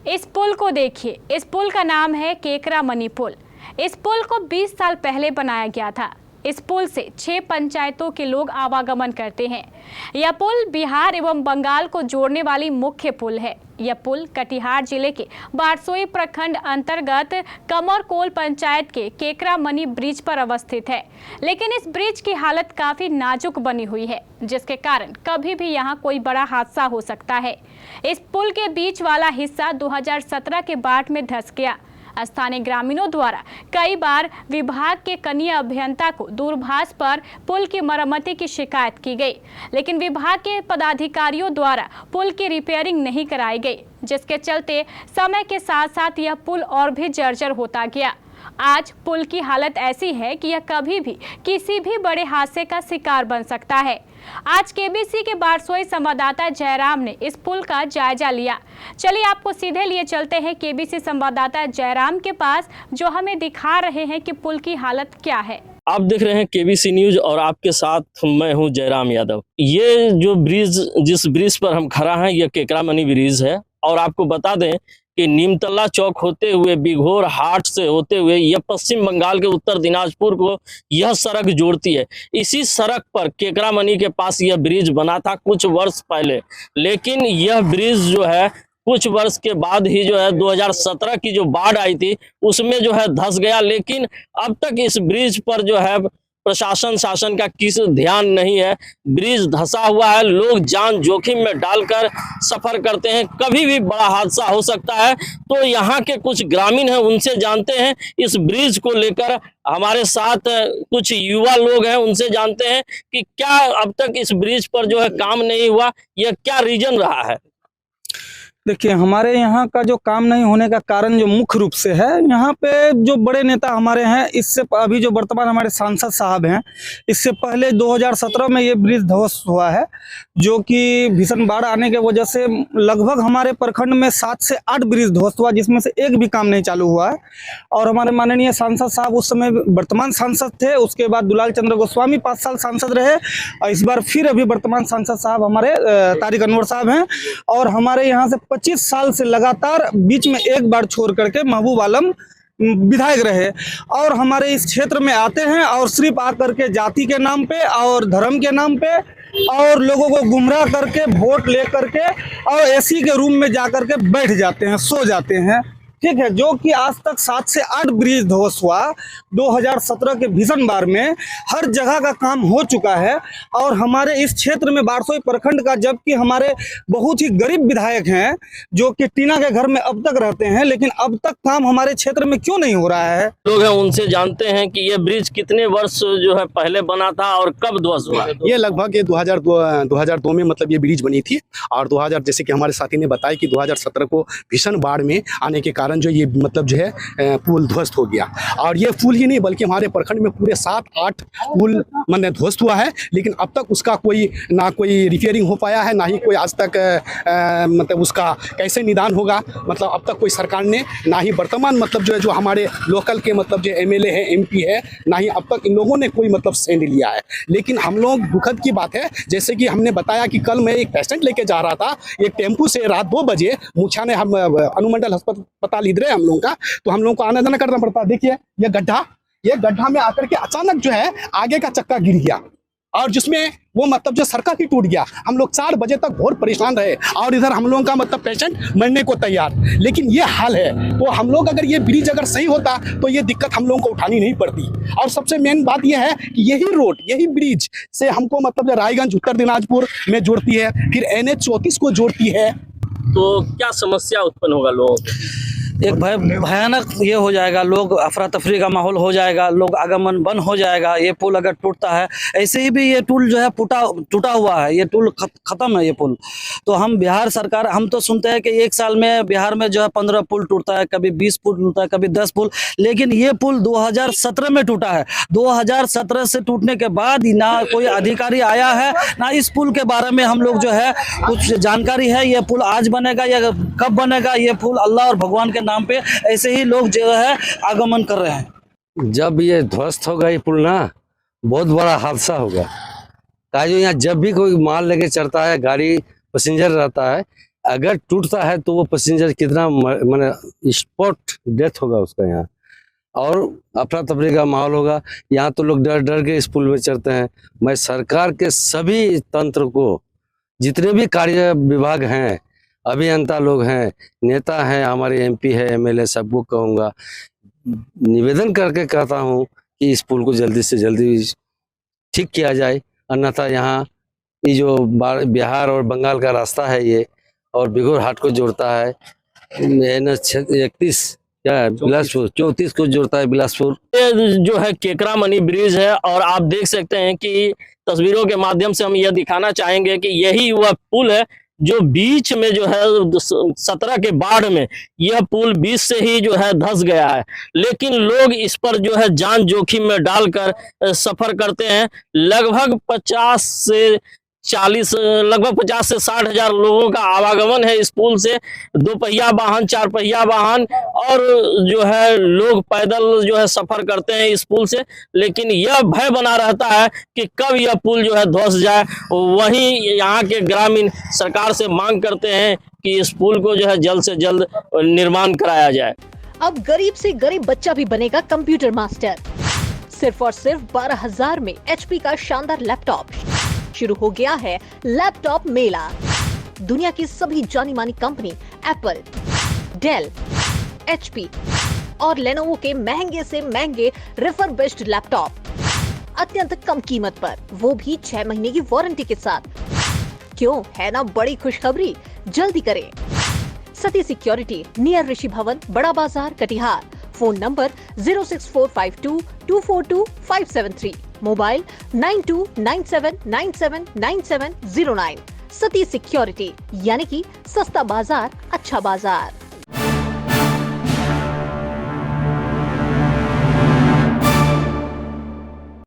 इस पुल को देखिए, इस पुल का नाम है केकरा मनी पुल। इस पुल को 20 साल पहले बनाया गया था। इस पुल से 6 पंचायतों के लोग आवागमन करते हैं। यह पुल बिहार एवं बंगाल को जोड़ने वाली मुख्य पुल है। यह पुल कटिहार जिले के बारसोई प्रखंड अंतर्गत कमरकोल पंचायत के केकरा मनी ब्रिज पर अवस्थित है। लेकिन इस ब्रिज की हालत काफी नाजुक बनी हुई है, जिसके कारण कभी भी यहाँ कोई बड़ा हादसा हो सकता है। इस पुल के बीच वाला हिस्सा 2017 के बाढ़ में धंस गया। स्थानीय ग्रामीणों द्वारा कई बार विभाग के कनीय अभियंता को दूरभाष पर पुल की मरम्मती की शिकायत की गई, लेकिन विभाग के पदाधिकारियों द्वारा पुल की रिपेयरिंग नहीं कराई गई, जिसके चलते समय के साथ साथ यह पुल और भी जर्जर होता गया। आज पुल की हालत ऐसी है कि यह कभी भी किसी भी बड़े हादसे का शिकार बन सकता है। आज केबीसी के बारसोई संवाददाता जयराम ने इस पुल का जायजा लिया। चलिए आपको सीधे लिए चलते हैं केबीसी संवाददाता जयराम के पास, जो हमें दिखा रहे हैं कि पुल की हालत क्या है। आप देख रहे हैं केबीसी न्यूज और आपके साथ मैं हूं जयराम यादव। ये जो ब्रिज, जिस ब्रिज पर हम खड़ा हैं, यह केकरा मनी ब्रिज है। और आपको बता दें कि नीमतला चौक होते हुए बिघोर हाट से होते हुए यह पश्चिम बंगाल के उत्तर दिनाजपुर को यह सड़क जोड़ती है। इसी सड़क पर केकरा मनी के पास यह ब्रिज बना था कुछ वर्ष पहले, लेकिन यह ब्रिज जो है कुछ वर्ष के बाद ही जो है 2017 की जो बाढ़ आई थी उसमें जो है धंस गया। लेकिन अब तक इस ब्रिज पर जो है प्रशासन शासन का किस ध्यान नहीं है। ब्रिज धंसा हुआ है, लोग जान जोखिम में डालकर सफर करते हैं, कभी भी बड़ा हादसा हो सकता है। तो यहाँ के कुछ ग्रामीण हैं, उनसे जानते हैं इस ब्रिज को लेकर। हमारे साथ कुछ युवा लोग हैं, उनसे जानते हैं कि क्या अब तक इस ब्रिज पर जो है काम नहीं हुआ, यह क्या रीजन रहा है। देखिए, हमारे यहाँ का जो काम नहीं होने का कारण जो मुख्य रूप से है, यहाँ पे जो बड़े नेता हमारे हैं, इससे अभी जो वर्तमान हमारे सांसद साहब हैं, इससे पहले 2017 में ये ब्रिज ध्वस्त हुआ है, जो कि भीषण बाढ़ आने के वजह से लगभग हमारे प्रखंड में 7 से 8 ब्रिज ध्वस्त हुआ, जिसमें से एक भी काम नहीं चालू हुआ है। और हमारे माननीय सांसद साहब उस समय वर्तमान सांसद थे, उसके बाद दुलाल चंद्र गोस्वामी 5 साल सांसद रहे, और इस बार फिर अभी वर्तमान सांसद साहब हमारे तारिक अनवर साहब हैं। और हमारे यहाँ से 25 साल से लगातार बीच में एक बार छोड़ करके महबूब आलम विधायक रहे, और हमारे इस क्षेत्र में आते हैं और सिर्फ आकर के जाति के नाम पे और धर्म के नाम पे और लोगों को गुमराह करके वोट ले करके और एसी के रूम में जाकर के बैठ जाते हैं, सो जाते हैं। ठीक है, जो कि आज तक 7 से 8 ब्रिज ध्वस्त हुआ। 2017 के भीषण बाढ़ में हर जगह का काम हो चुका है। और हमारे इस क्षेत्र में बारसोई प्रखंड का, जबकि हमारे बहुत ही गरीब विधायक हैं जो कि टीना के घर में अब तक रहते हैं, लेकिन अब तक काम हमारे क्षेत्र में क्यों नहीं हो रहा है। लोग हैं, उनसे जानते हैं कि ये ब्रिज कितने वर्ष जो है पहले बना था और कब ध्वस्त हुआ। ये लगभग 2002 में मतलब ये ब्रिज बनी थी। और 2000, जैसे कि हमारे साथी ने बताया कि 2017 को भीषण बाढ़ में आने के कारण जो ये मतलब जो है पुल ध्वस्त हो गया। और ये पुल ही नहीं बल्कि हमारे प्रखंड में पूरे 7-8 पुल मतलब ध्वस्त हुआ है, लेकिन अब तक उसका कोई रिपेयरिंग हो पाया है, ना ही कोई आज तक मतलब उसका कैसे निदान होगा। मतलब अब तक कोई सरकार ने, ना ही वर्तमान मतलब जो है जो हमारे लोकल के मतलब जो एमएलए है, एमपी है, ना ही अब तक इन लोगों ने कोई मतलब स्टैंड लिया है। लेकिन हम लोग दुखद की बात है, जैसे कि हमने बताया कि कल मैं एक पेशेंट लेके जा रहा था एक टेम्पू से, रात 2 बजे मुछा ने, हम अनुमंडल अस्पताल इधर है हम लोगों का, तो हम लोगों को आना जाना करना पड़ता है। देखिए ये गड्ढा में आकर के अचानक जो है आगे का चक्का गिर गया, और जिसमें वो मतलब जो सर्कल ही टूट गया। हम लोग 4 बजे तक बहुत परेशान रहे, और इधर हम लोगों का मतलब पेशेंट मरने को तैयार। लेकिन ये हाल है, तो हम लोग अगर ये ब्रिज अगर सही होता तो ये दिक्कत हम लोगों को उठानी नहीं पड़ती। और सबसे मेन बात ये है कि यही रोड, यही ब्रिज से हमको मतलब रायगंज उत्तर दिनाजपुर में जोड़ती है, फिर NH 34 को जोड़ती है। तो क्या समस्या उत्पन्न होगा लोगों को? एक भयानक ये हो जाएगा, लोग अफरा तफरी का माहौल हो जाएगा, लोग आगमन बंद हो जाएगा। ये पुल अगर टूटता है, ऐसे ही भी ये पुल जो है टूटा हुआ है, ये पुल खत्म है ये पुल। तो हम बिहार सरकार, हम तो सुनते हैं कि एक साल में बिहार में जो है 15 पुल टूटता है, कभी 20 पुल टूटता है, कभी 10 पुल, लेकिन ये पुल 2017 में टूटा है। 2017 से टूटने के बाद ना कोई अधिकारी आया है, ना इस पुल के बारे में हम लोग जो है कुछ जानकारी है। ये पुल आज बनेगा या कब बनेगा, ये पुल अल्लाह और भगवान के नाम पे ऐसे ही लोग जो है आगमन कर रहे हैं। जब ये ध्वस्त होगा ये पुल ना, बहुत बड़ा हादसा होगा। जो यहाँ जब भी कोई माल लेके चलता है, गाड़ी पैसेंजर रहता है, अगर टूटता है तो वो पैसेंजर कितना माने स्पॉट डेथ होगा उसका यहाँ, और अफरा तफरी का माहौल होगा। यहाँ तो लोग डर डर के इस पुल में चढ़ते हैं। मैं सरकार के सभी तंत्र को, जितने भी कार्य विभाग हैं, अभियंता लोग हैं, नेता हैं, हमारे एमपी है, एमएलए, सबको कहूँगा, निवेदन करके कहता हूँ कि इस पुल को जल्दी से जल्दी ठीक किया जाए। अन्यथा यहाँ ये जो बिहार और बंगाल का रास्ता है ये, और बिघोर हाट को जोड़ता है, NH31 क्या बिलासपुर 34 को जोड़ता है बिलासपुर। ये जो है केकरा मनी ब्रिज है, और आप देख सकते हैं कि तस्वीरों के माध्यम से हम यह दिखाना चाहेंगे कि यही वह पुल है जो बीच में जो है 17 के बाढ़ में यह पुल बीच से ही जो है धंस गया है। लेकिन लोग इस पर जो है जान जोखिम में डालकर सफर करते हैं। लगभग 50 से 60 हजार लोगों का आवागमन है इस पुल से। 2 पहिया वाहन, 4 पहिया वाहन और जो है लोग पैदल जो है सफर करते हैं इस पुल से। लेकिन यह भय बना रहता है कि कब यह पुल जो है धंस जाए। वहीं यहाँ के ग्रामीण सरकार से मांग करते हैं कि इस पुल को जो है जल्द से जल्द निर्माण कराया जाए। अब गरीब से गरीब बच्चा भी बनेगा कंप्यूटर मास्टर। सिर्फ और सिर्फ 12,000 में HP का शानदार लैपटॉप। शुरू हो गया है लैपटॉप मेला। दुनिया की सभी जानी मानी कंपनी एप्पल, डेल, HP और लेनोवो के महंगे से महंगे रिफर्बिश्ड लैपटॉप अत्यंत कम कीमत पर, वो भी 6 महीने की वारंटी के साथ। क्यों, है ना बड़ी खुशखबरी? जल्दी करें। सती सिक्योरिटी, नियर ऋषि Bhavan, Bada Bazar, Katihar. Phone number 06452242573, mobile 9297979709। Sati security, यानी कि सस्ता बाजार अच्छा बाजार।